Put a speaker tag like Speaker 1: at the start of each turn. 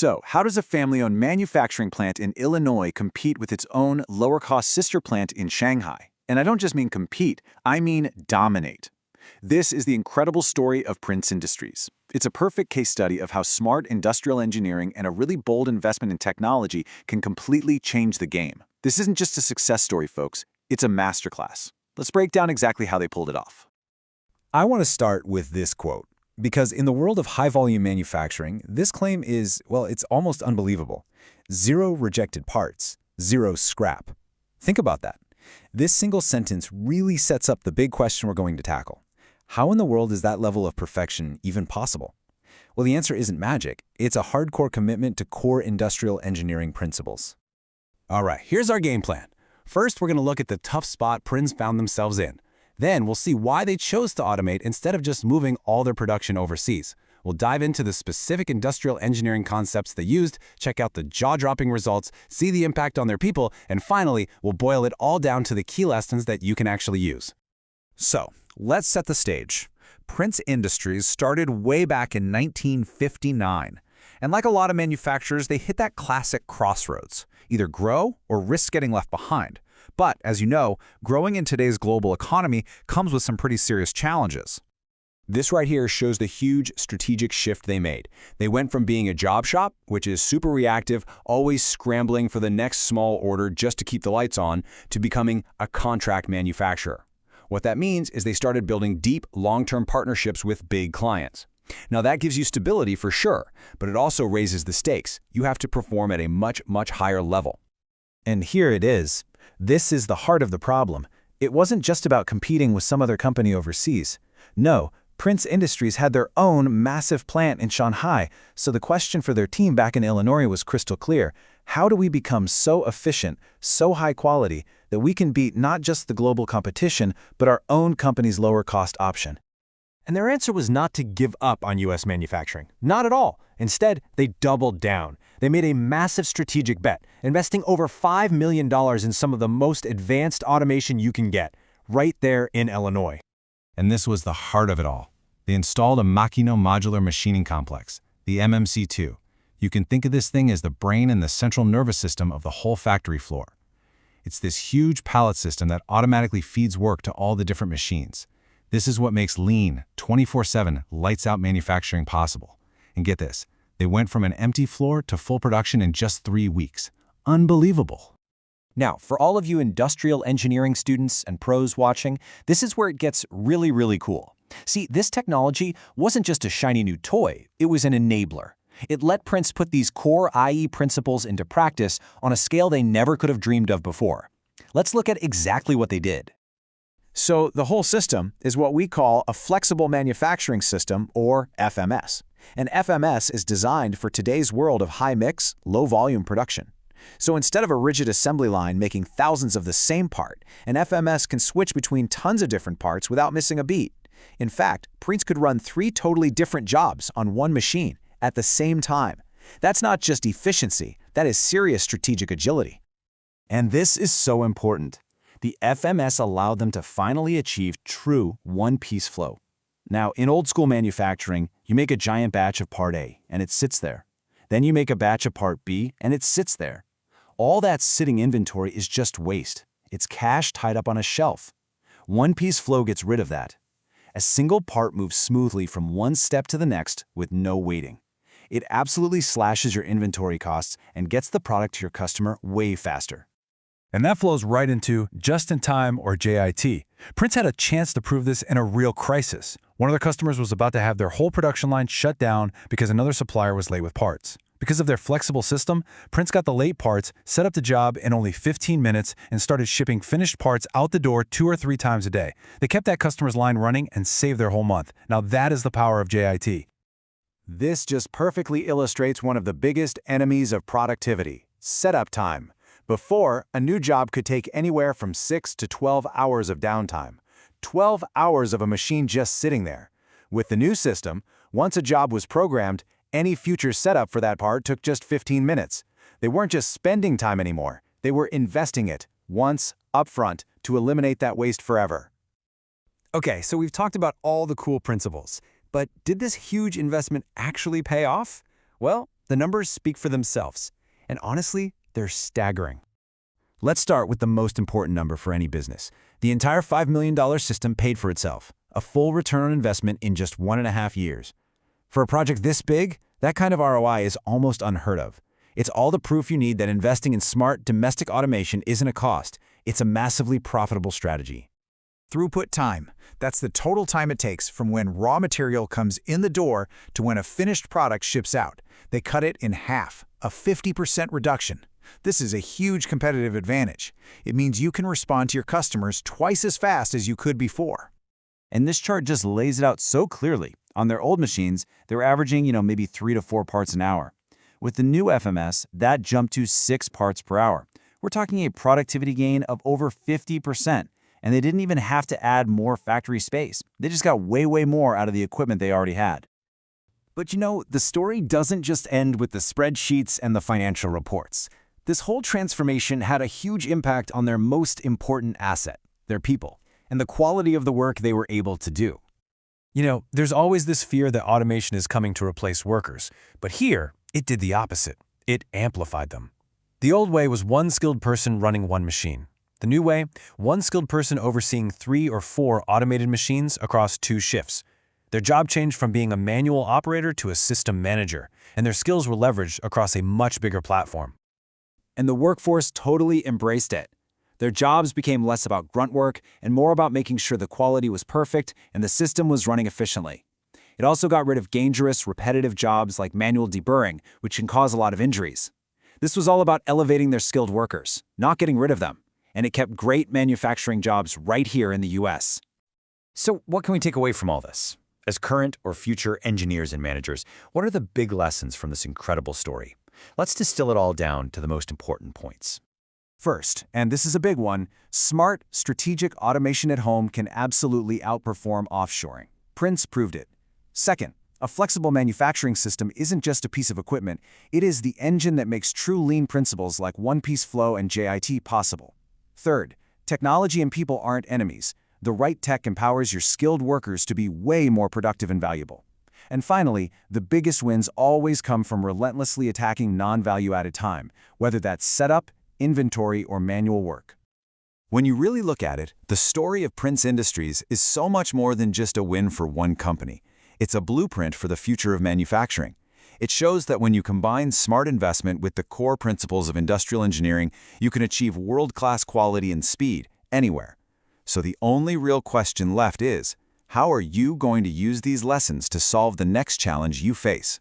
Speaker 1: So, how does a family-owned manufacturing plant in Illinois compete with its own lower-cost sister plant in Shanghai? And I don't just mean compete, I mean dominate. This is the incredible story of Prince Industries. It's a perfect case study of how smart industrial engineering and a really bold investment in technology can completely change the game. This isn't just a success story, folks. It's a masterclass. Let's break down exactly how they pulled it off.
Speaker 2: I want to start with this quote, because in the world of high-volume manufacturing, this claim is, well, it's almost unbelievable. 0 rejected parts, 0 scrap. Think about that. This single sentence really sets up the big question we're going to tackle. How in the world is that level of perfection even possible? Well, the answer isn't magic. It's a hardcore commitment to core industrial engineering principles.
Speaker 3: All right, here's our game plan. First, we're going to look at the tough spot Prince found themselves in. Then we'll see why they chose to automate instead of just moving all their production overseas. We'll dive into the specific industrial engineering concepts they used, check out the jaw-dropping results, see the impact on their people, and finally, we'll boil it all down to the key lessons that you can actually use.
Speaker 4: So, let's set the stage. Prince Industries started way back in 1959. And like a lot of manufacturers, they hit that classic crossroads. Either grow or risk getting left behind. But, as you know, growing in today's global economy comes with some pretty serious challenges.
Speaker 3: This right here shows the huge strategic shift they made. They went from being a job shop, which is super reactive, always scrambling for the next small order just to keep the lights on, to becoming a contract manufacturer. What that means is they started building deep, long-term partnerships with big clients. Now that gives you stability for sure, but it also raises the stakes. You have to perform at a much, much higher level.
Speaker 1: And here it is. This is the heart of the problem. It wasn't just about competing with some other company overseas. No, Prince Industries had their own massive plant in Shanghai, so the question for their team back in Illinois was crystal clear. How do we become so efficient, so high quality, that we can beat not just the global competition, but our own company's lower-cost option?
Speaker 5: And their answer was not to give up on U.S. manufacturing. Not at all. Instead, they doubled down. They made a massive strategic bet, investing over $5 million in some of the most advanced automation you can get, right there in Illinois.
Speaker 3: And this was the heart of it all. They installed a Machino Modular Machining Complex, the MMC2. You can think of this thing as the brain and the central nervous system of the whole factory floor. It's this huge pallet system that automatically feeds work to all the different machines. This is what makes lean, 24/7, lights-out manufacturing possible. And get this, they went from an empty floor to full production in just 3 weeks. Unbelievable.
Speaker 6: Now, for all of you industrial engineering students and pros watching, this is where it gets really, really cool. See, this technology wasn't just a shiny new toy, it was an enabler. It let Prince put these core IE principles into practice on a scale they never could have dreamed of before. Let's look at exactly what they did.
Speaker 1: So the whole system is what we call a flexible manufacturing system, or FMS. And FMS is designed for today's world of high-mix, low-volume production. So instead of a rigid assembly line making thousands of the same part, an FMS can switch between tons of different parts without missing a beat. In fact, Prince could run 3 totally different jobs on one machine at the same time. That's not just efficiency, that is serious strategic agility.
Speaker 5: And this is so important. The FMS allowed them to finally achieve true one-piece flow. Now, in old-school manufacturing, you make a giant batch of part A, and it sits there. Then you make a batch of part B, and it sits there. All that sitting inventory is just waste. It's cash tied up on a shelf. One-piece flow gets rid of that. A single part moves smoothly from one step to the next with no waiting. It absolutely slashes your inventory costs and gets the product to your customer way faster.
Speaker 7: And that flows right into just-in-time, or JIT. Prince had a chance to prove this in a real crisis. One of their customers was about to have their whole production line shut down because another supplier was late with parts. Because of their flexible system, Prince got the late parts, set up the job in only 15 minutes, and started shipping finished parts out the door 2 or 3 times a day. They kept that customer's line running and saved their whole month. Now that is the power of JIT.
Speaker 1: This just perfectly illustrates one of the biggest enemies of productivity: setup time. Before, a new job could take anywhere from 6 to 12 hours of downtime. 12 hours of a machine just sitting there. With the new system, once a job was programmed, any future setup for that part took just 15 minutes. They weren't just spending time anymore, they were investing it, once, upfront, to eliminate that waste forever.
Speaker 5: Okay, so we've talked about all the cool principles, but did this huge investment actually pay off? Well,
Speaker 2: The numbers speak for themselves, and honestly, they're staggering. Let's start with the most important number for any business. The entire $5 million system paid for itself, a full return on investment in just 1.5 years. For a project this big, that kind of ROI is almost unheard of. It's all the proof you need that investing in smart, domestic automation isn't a cost. It's a massively profitable strategy.
Speaker 4: Throughput time. That's the total time it takes from when raw material comes in the door to when a finished product ships out. They cut it in half, a 50% reduction. This is a huge competitive advantage. It means you can respond to your customers twice as fast as you could before.
Speaker 5: And this chart just lays it out so clearly. On their old machines, they were averaging, maybe 3 to 4 parts an hour. With the new FMS, that jumped to 6 parts per hour. We're talking a productivity gain of over 50%. And they didn't even have to add more factory space. They just got way more out of the equipment they already had. But the story doesn't just end with the spreadsheets and the financial reports. This whole transformation had a huge impact on their most important asset, their people, and the quality of the work they were able to do.
Speaker 7: There's always this fear that automation is coming to replace workers, but here, it did the opposite. It amplified them. The old way was one skilled person running one machine. The new way, one skilled person overseeing 3 or 4 automated machines across 2 shifts. Their job changed from being a manual operator to a system manager, and their skills were leveraged across a much bigger platform.
Speaker 5: And the workforce totally embraced it. Their jobs became less about grunt work and more about making sure the quality was perfect and the system was running efficiently. It also got rid of dangerous, repetitive jobs like manual deburring, which can cause a lot of injuries. This was all about elevating their skilled workers, not getting rid of them. And it kept great manufacturing jobs right here in the US.
Speaker 2: So what can we take away from all this? As current or future engineers and managers, what are the big lessons from this incredible story? Let's distill it all down to the most important points.
Speaker 1: First, and this is a big one, smart, strategic automation at home can absolutely outperform offshoring. Prince proved it. Second, a flexible manufacturing system isn't just a piece of equipment, it is the engine that makes true lean principles like one-piece flow and JIT possible. Third, technology and people aren't enemies. The right tech empowers your skilled workers to be way more productive and valuable. And finally, the biggest wins always come from relentlessly attacking non-value-added time, whether that's setup, inventory, or manual work.
Speaker 5: When you really look at it, the story of Prince Industries is so much more than just a win for one company. It's a blueprint for the future of manufacturing. It shows that when you combine smart investment with the core principles of industrial engineering, you can achieve world-class quality and speed anywhere. So the only real question left is, how are you going to use these lessons to solve the next challenge you face?